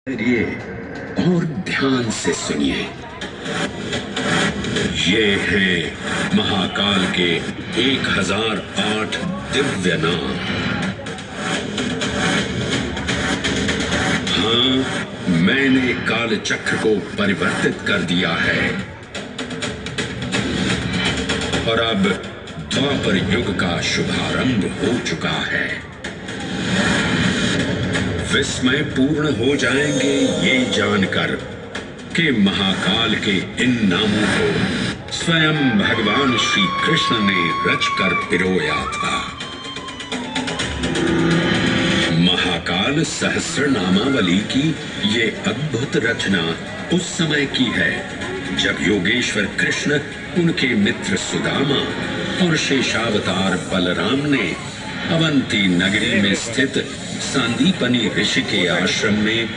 ये और ध्यान से सुनिए। ये है महाकाल के 1008 दिव्य नाम। हाँ, मैंने काल चक्र को परिवर्तित कर दिया है और अब द्वापर युग का शुभारंभ हो चुका है। विस्मय पूर्ण हो जाएंगे ये जानकर कि महाकाल के इन नामों को स्वयं भगवान श्री कृष्ण ने रचकर पिरोया था। महाकाल सहस्र नामावली की ये अद्भुत रचना उस समय की है जब योगेश्वर कृष्ण, उनके मित्र सुदामा और शेषावतार बलराम ने अवंती नगरी में स्थित सांदीपनी ऋषि के आश्रम में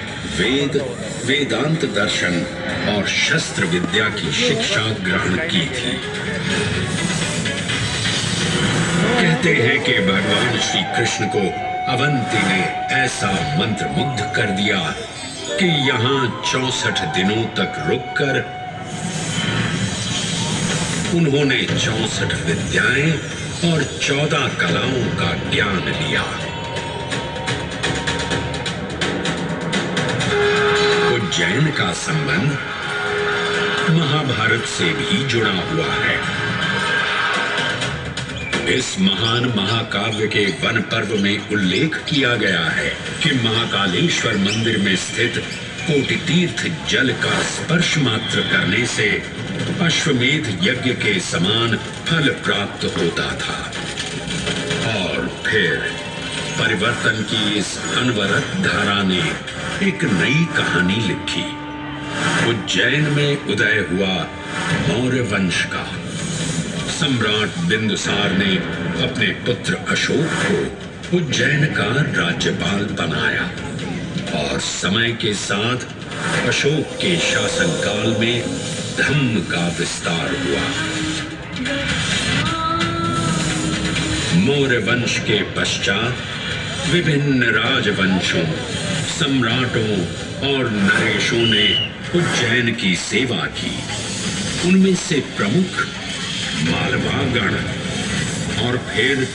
वेदांत दर्शन और शस्त्र विद्या की शिक्षा ग्रहण की थी। कहते हैं कि भगवान श्री कृष्ण को अवंती ने ऐसा मंत्र मुग्ध कर दिया कि यहाँ 64 दिनों तक रुककर उन्होंने 64 विद्याएं और 14 कलाओं का ज्ञान लिया। उज्जैन का संबंध महाभारत से भी जुड़ा हुआ है। इस महान महाकाव्य के वन पर्व में उल्लेख किया गया है कि महाकालेश्वर मंदिर में स्थित कोटि तीर्थ जल का स्पर्श मात्र करने से अश्वमेध यज्ञ के समान फल प्राप्त होता था। और फिर परिवर्तन की इस अनवरत धारा ने एक नई कहानी लिखी। उज्जैन में उदय हुआ मौर्य वंश का। सम्राट बिंदुसार ने अपने पुत्र अशोक को उज्जैन का राज्यपाल बनाया और समय के साथ अशोक के शासनकाल में धम्म का विस्तार हुआ। मौर्य वंश के पश्चात विभिन्न राजवंशों, सम्राटों और नरेशों ने उज्जैन की सेवा की। उनमें से प्रमुख मालवागण और फिर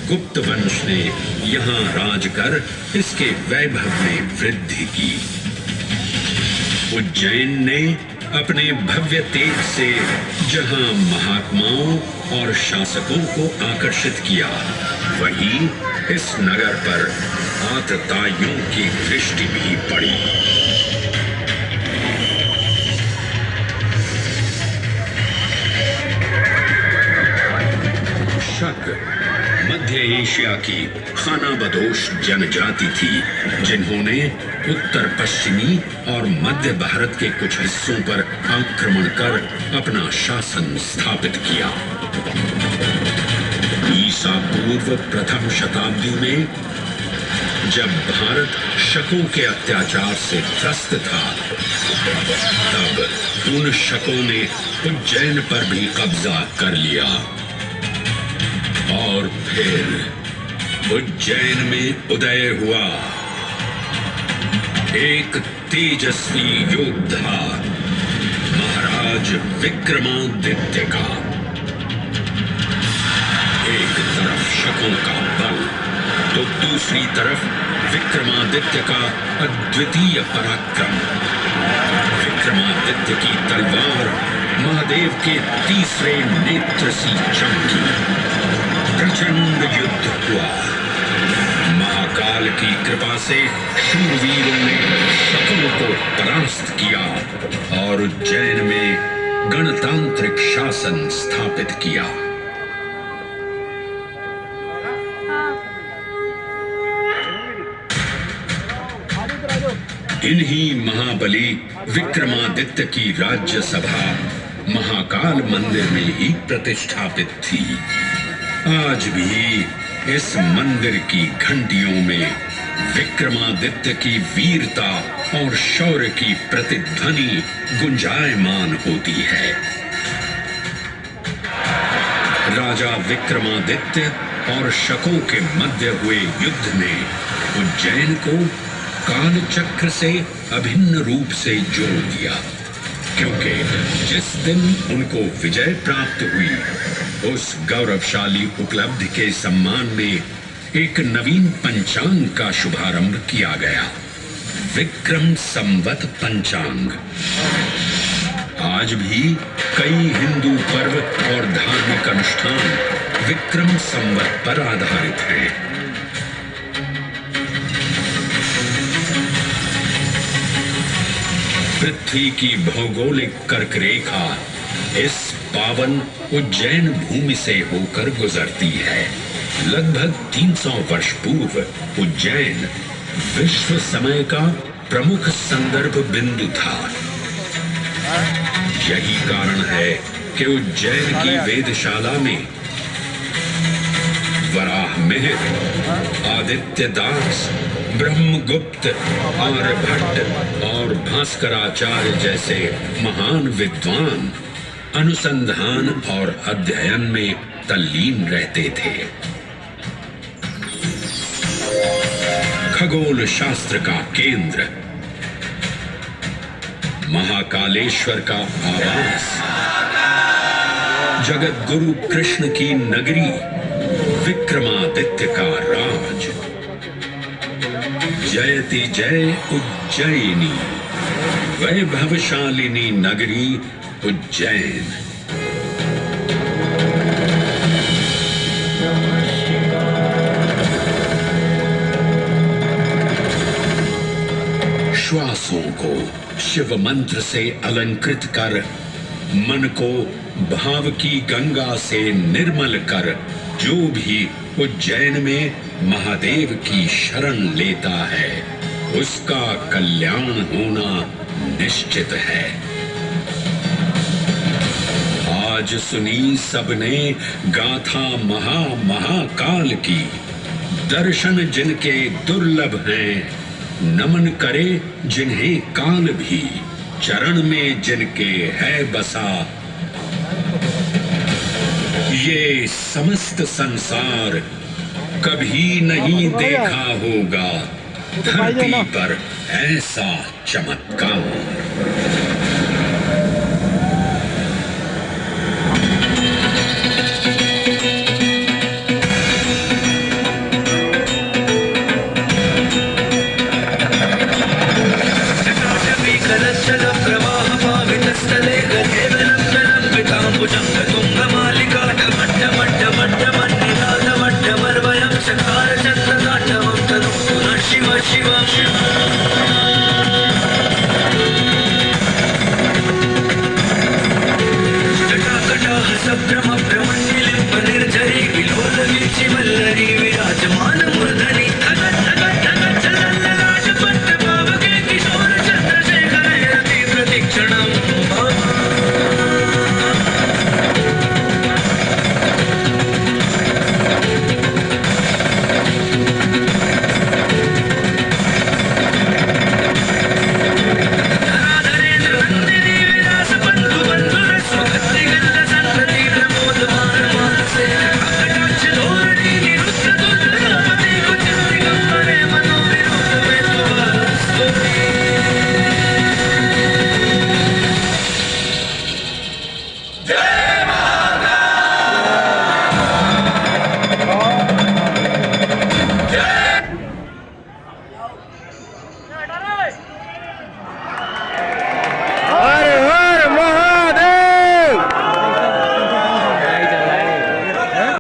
गुप्त वंश ने यहाँ राज कर इसके वैभव में वृद्धि की। उज्जैन ने अपने भव्य तेज से जहाँ महात्माओं और शासकों को आकर्षित किया, वहीं इस नगर पर आतताइयों की दृष्टि भी पड़ी। शक मध्य एशिया की खानाबदोश जनजाति थी, जिन्होंने उत्तर पश्चिमी और मध्य भारत के कुछ हिस्सों पर आक्रमण कर अपना शासन स्थापित किया। ईसा पूर्व प्रथम शताब्दी में जब भारत शकों के अत्याचार से त्रस्त था, तब उन शकों ने उज्जैन पर भी कब्जा कर लिया और फिर उज्जैन में उदय हुआ एक तेजस्वी योद्धा, महाराज विक्रमादित्य का। एक तरफ शकों का बल तो दूसरी तरफ विक्रमादित्य का अद्वितीय पराक्रम। विक्रमादित्य की तलवार महादेव के तीसरे नेत्र सी चमकी। प्रचंड युद्ध हुआ। महाकाल की कृपा से शूरवीरों ने शकों को परास्त किया और उज्जैन में गणतांत्रिक शासन स्थापित किया। इन्हीं महाबली विक्रमादित्य की राज्यसभा महाकाल मंदिर में ही प्रतिष्ठापित थी। आज भी इस मंदिर की घंटियों में विक्रमादित्य की वीरता और शौर्य की प्रतिध्वनि गुंजायमान होती है। राजा विक्रमादित्य और शकों के मध्य हुए युद्ध ने उज्जैन को काल चक्र से अभिन्न रूप से जोड़ दिया, क्योंकि जिस दिन उनको विजय प्राप्त हुई उस गौरवशाली उपलब्धि के सम्मान में एक नवीन पंचांग का शुभारंभ किया गया, विक्रम संवत पंचांग। आज भी कई हिंदू पर्व और धार्मिक अनुष्ठान विक्रम संवत पर आधारित हैं। पृथ्वी की भौगोलिक कर्क रेखा इस पावन उज्जैन भूमि से होकर गुजरती है। लगभग 300 वर्ष पूर्व उज्जैन विश्व समय का प्रमुख संदर्भ बिंदु था। यही कारण है कि उज्जैन की वेदशाला में वराहमिहिर, आदित्य दास, ब्रह्मगुप्त, आर्यभट्ट और भास्कराचार्य जैसे महान विद्वान अनुसंधान और अध्ययन में तल्लीन रहते थे। खगोल शास्त्र का केंद्र, महाकालेश्वर का आवास, जगत गुरु कृष्ण की नगरी, विक्रमादित्य का राज। जयति जय उज्जैनी, वैभवशालिनी नगरी उज्जैन। श्वासों को शिव मंत्र से अलंकृत कर, मन को भाव की गंगा से निर्मल कर, जो भी उज्जैन में महादेव की शरण लेता है उसका कल्याण होना निश्चित है। आज सुनी सबने गाथा महाकाल की, दर्शन जिनके दुर्लभ हैं, नमन करे जिन्हें काल भी, चरण में जिनके है बसा। ये समस्त संसार कभी नहीं देखा होगा धरती पर ऐसा चमत्कार। कलशल प्रवाह पावितस्थले